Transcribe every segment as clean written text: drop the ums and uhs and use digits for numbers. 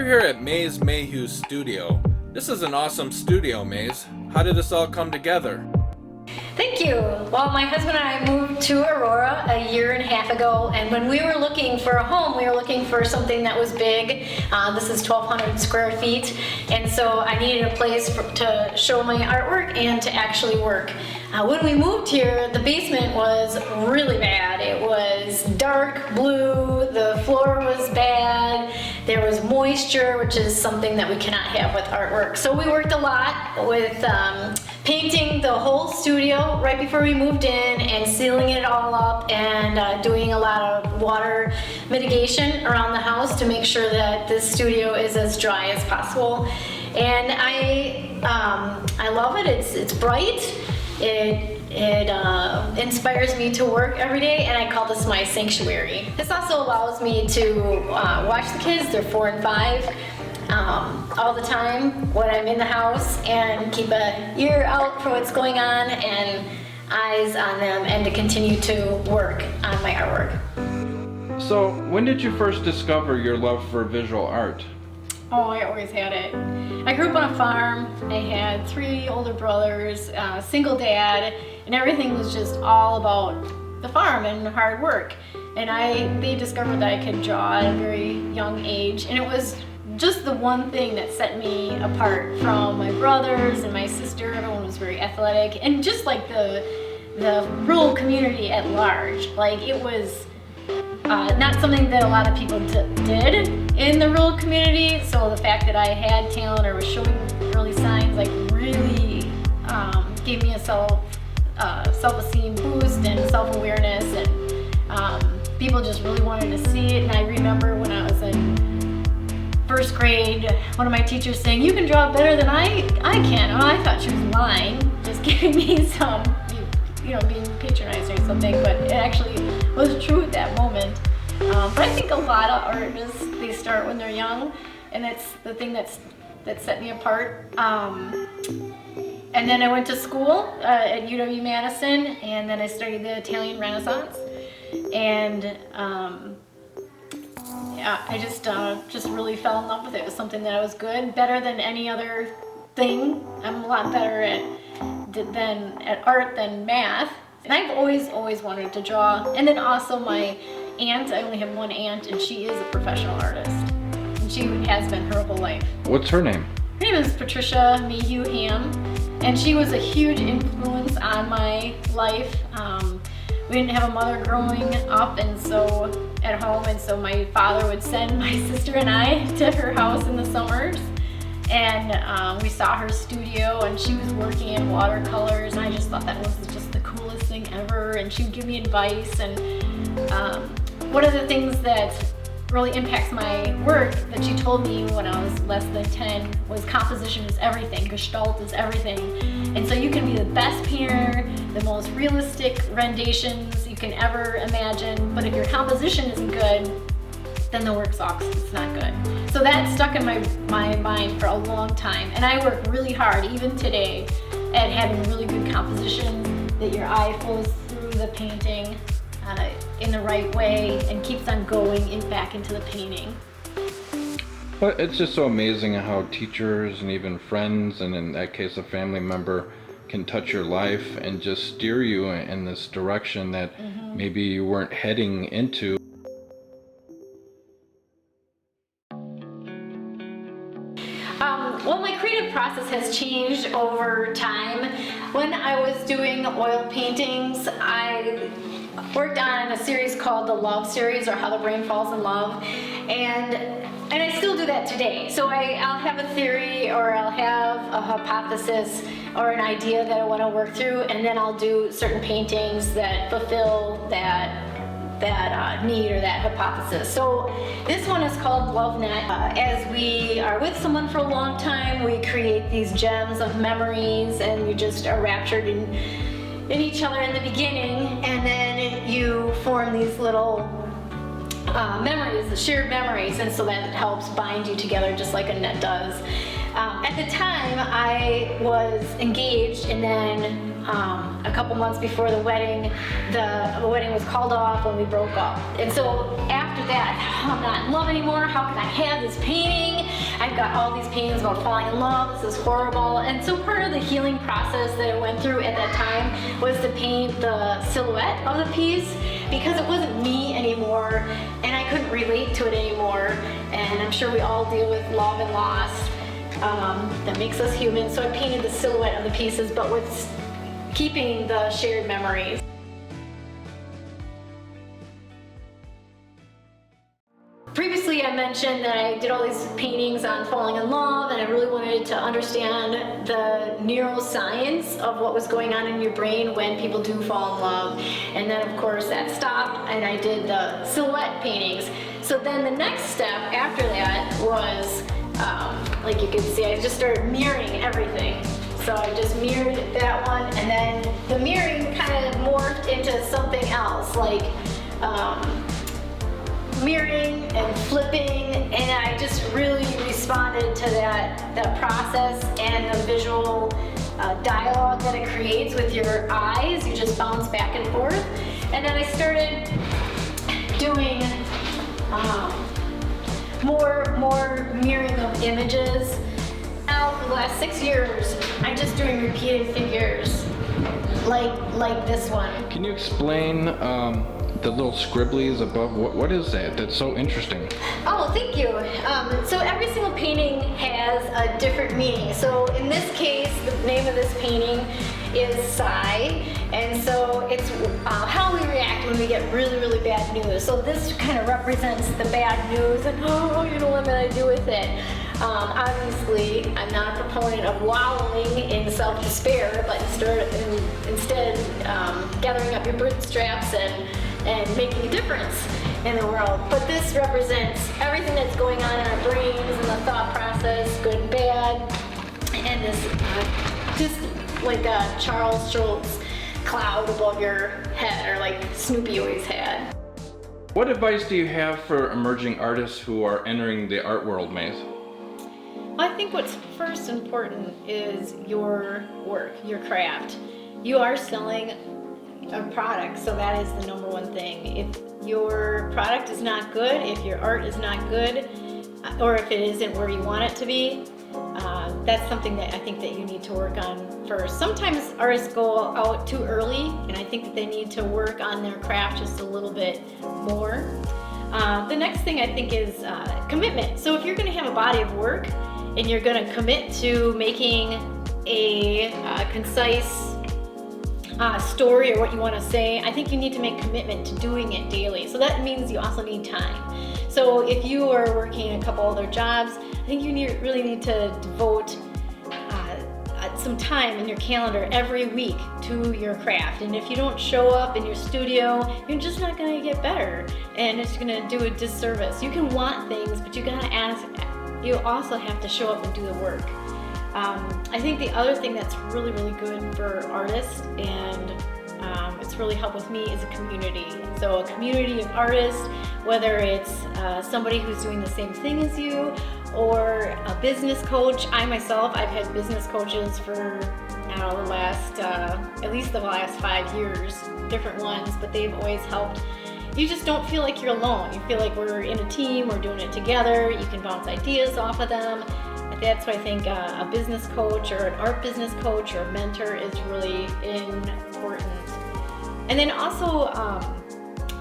here at Maze Mayhew's studio. This is an awesome studio, Maze. How did this all come together? Thank you. Well, my husband and I moved to Aurora a year and a half ago, and when we were looking for a home, we were looking for something that was big. This is 1,200 square feet, and so I needed a place to show my artwork and to actually work. When we moved here, the basement was really bad. It was dark blue, the floor was bad, there was moisture, which is something that we cannot have with artwork. So we worked a lot with painting the whole studio right before we moved in and sealing it all up and doing a lot of water mitigation around the house to make sure that this studio is as dry as possible. And I love it. It's bright. It inspires me to work every day, and I call this my sanctuary. This also allows me to watch the kids. They're 4 and 5. All the time when I'm in the house, and keep an ear out for what's going on and eyes on them, and to continue to work on my artwork. So, when did you first discover your love for visual art? Oh, I always had it. I grew up on a farm. I had 3 older brothers, single dad, and everything was just all about the farm and hard work. And they discovered that I could draw at a very young age, and it was just the one thing that set me apart from my brothers and my sister. Everyone was very athletic, and just like the rural community at large. Like, it was not something that a lot of people did in the rural community. So the fact that I had talent or was showing early signs, like, really gave me a self-esteem boost and self-awareness, and people just really wanted to see it. And I remember when I was in first grade, one of my teachers saying, "You can draw better than I can." Oh, I thought she was lying, just giving me some, being patronizing or something, but it actually was true at that moment. But I think a lot of artists, they start when they're young, and that's the thing that set me apart. And then I went to school at UW-Madison, and then I studied the Italian Renaissance, and I just really fell in love with it. It was something that I was better than any other thing. I'm a lot better at art than math. And I've always wanted to draw. And then also my aunt, I only have one aunt, and she is a professional artist. And she has been her whole life. What's her name? Her name is Patricia Mayhew Ham, and she was a huge influence on my life. We didn't have a mother growing up, and so at home, and so my father would send my sister and I to her house in the summers, and we saw her studio, and she was working in watercolors, and I just thought that was just the coolest thing ever. And she would give me advice, and one of the things that really impacts my work that she told me when I was less than 10 was composition is everything, gestalt is everything. And so you can be the best painter, the most realistic renditions you can ever imagine, but if your composition isn't good, then the work sucks, it's not good. So that stuck in my mind for a long time, and I work really hard, even today, at having really good composition, that your eye flows through the painting in the right way and keeps on going back into the painting. Well, it's just so amazing how teachers and even friends, and in that case a family member, can touch your life and just steer you in this direction that maybe you weren't heading into. Well, my creative process has changed over time. When I was doing oil paintings, I worked on a series called the Love Series, or How the Brain Falls in Love, and I still do that today. So I'll have a theory, or I'll have a hypothesis or an idea that I want to work through, and then I'll do certain paintings that fulfill that need or that hypothesis. So this one is called Love Net. As we are with someone for a long time, we create these gems of memories, and you just are raptured in each other in the beginning, and then you form these little memories, shared memories, and so that helps bind you together just like a net does. At the time, I was engaged, and then a couple months before the wedding was called off when we broke up. And so after that, I'm not in love anymore. How can I have this painting? I've got all these paintings about falling in love. This is horrible. And so part of the healing process that I went through at that time was to paint the silhouette of the piece, because it wasn't me anymore, and I couldn't relate to it anymore. And I'm sure we all deal with love and loss. That makes us human. So I painted the silhouette of the pieces, but with keeping the shared memories. Previously, I mentioned that I did all these paintings on falling in love, and I really wanted to understand the neuroscience of what was going on in your brain when people do fall in love. And then, of course, that stopped, and I did the silhouette paintings. So then the next step after that was, like you can see, I just started mirroring everything. So I just mirrored that one, and then the mirroring kind of morphed into something else, like mirroring and flipping, and I just really responded to that process and the visual dialogue that it creates with your eyes. You just bounce back and forth. And then I started doing more mirroring of images. Now for the last 6 years, I'm just doing repeated figures like this one. Can you explain the little scribblies above? What is that? That's so interesting. Oh, thank you. So every single painting has a different meaning. So in this case, the name of this painting is Sigh, and so it's how we react when we get really, really bad news. So this kind of represents the bad news, and oh, you know what I'm gonna do with it. Obviously, I'm not a proponent of wallowing in self-despair, but instead gathering up your bootstraps and making a difference in the world. But this represents everything that's going on in our brains and the thought process, good and bad, and this just like a Charles Schultz cloud above your head, or like Snoopy always had. What advice do you have for emerging artists who are entering the art world, Maze? I think what's first important is your work, your craft. You are selling a product, so that is the number one thing. If your product is not good, if your art is not good, or if it isn't where you want it to be, that's something that I think that you need to work on first. Sometimes artists go out too early, and I think that they need to work on their craft just a little bit more. The next thing I think is commitment. So if you're going to have a body of work and you're going to commit to making a concise story or what you want to say, I think you need to make commitment to doing it daily. So that means you also need time. So if you are working a couple other jobs, I think you really need to devote some time in your calendar every week to your craft. And if you don't show up in your studio, you're just not going to get better, and it's going to do a disservice. You can want things, but you also have to show up and do the work. I think the other thing that's really, really good for artists, and it's really helped with me, is a community. So a community of artists, whether it's somebody who's doing the same thing as you, or a business coach. I've had business coaches for at least the last 5 years, different ones, but they've always helped. You just don't feel like you're alone. You feel like we're in a team, we're doing it together, you can bounce ideas off of them. That's why I think a business coach or an art business coach or a mentor is really important. And then also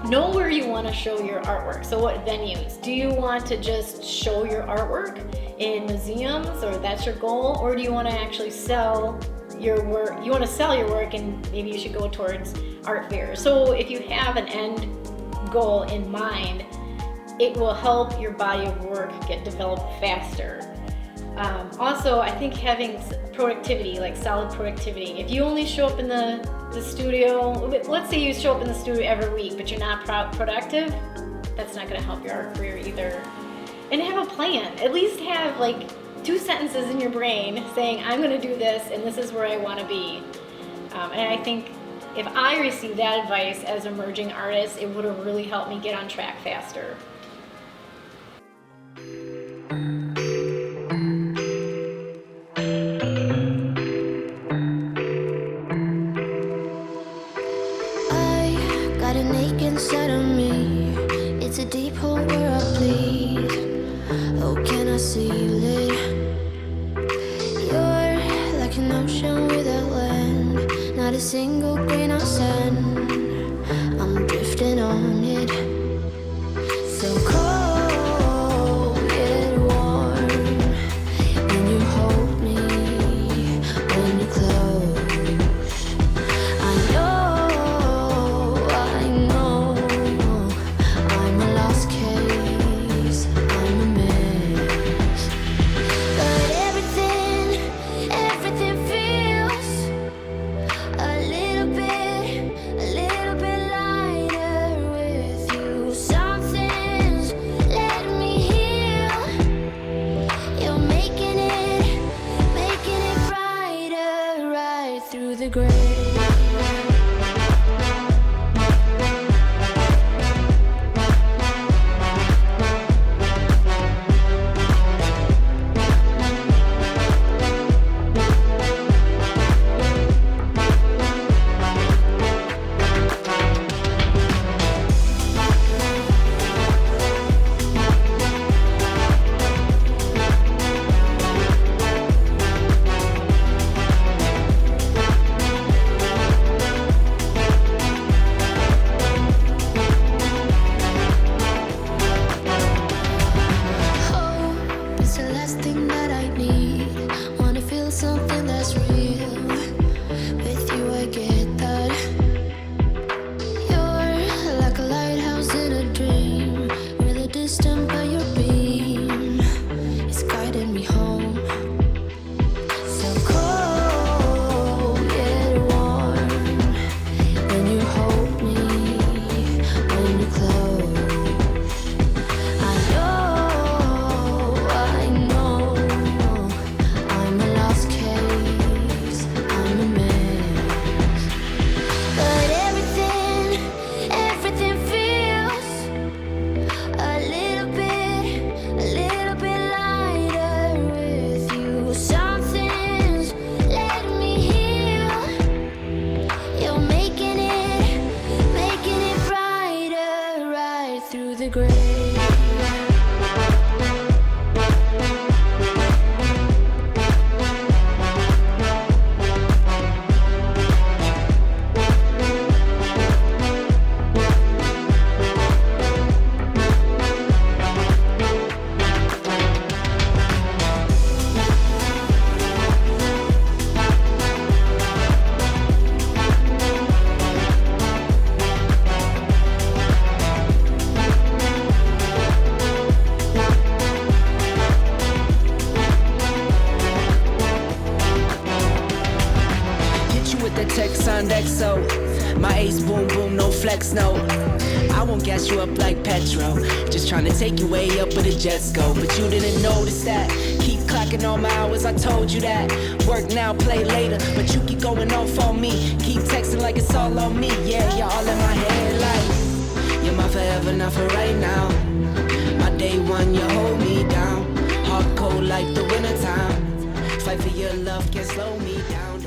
know where you want to show your artwork. So what venues? Do you want to just show your artwork in museums, or that's your goal? Or do you want to actually sell your work? You want to sell your work, and maybe you should go towards art fairs. So if you have an end goal in mind, it will help your body of work get developed faster. Also, I think having productivity, like solid productivity. If you only show up in the studio, let's say you show up in the studio every week, but you're not productive, that's not going to help your art career either. And have a plan. At least have like 2 sentences in your brain saying, I'm going to do this, and this is where I want to be. And I think if I received that advice as an emerging artist, it would have really helped me get on track faster. an ache inside of me. It's a deep hole where I bleed. Oh, can I seal it? You're like an ocean without land, not a single grain of sand. I'm drifting on it. So cold yet warm when you hold me, when you close. I know I'm a lost case, I'm a mess. But everything feels a little bit lighter with you. Something's letting me heal. You're making it brighter right through the gray. It's the last thing that I need. Wanna feel something that's real. With you I get that. You're like a lighthouse in a dream, really distant but your beam is guiding me home. So cold yet warm when you hold me, when you close. I know I'm a lost case, I'm a mess. But everything feels a little bit lighter with you. Something's letting me heal. You're making it brighter right through the gray. Hit you with the text on XO. My ace boom boom, no flex, no. I won't gas you up like petrol. Just trying to take you way up where the jets go. But you didn't notice that. Keep clocking all my hours, I told you that. Work now, play later. But you keep going off on me. Keep texting like it's all on me. Yeah, you're all in my head like you're my forever, not for right now. My day one, you hold me down. Hard cold like the wintertime. Fight for your love, can't slow me down.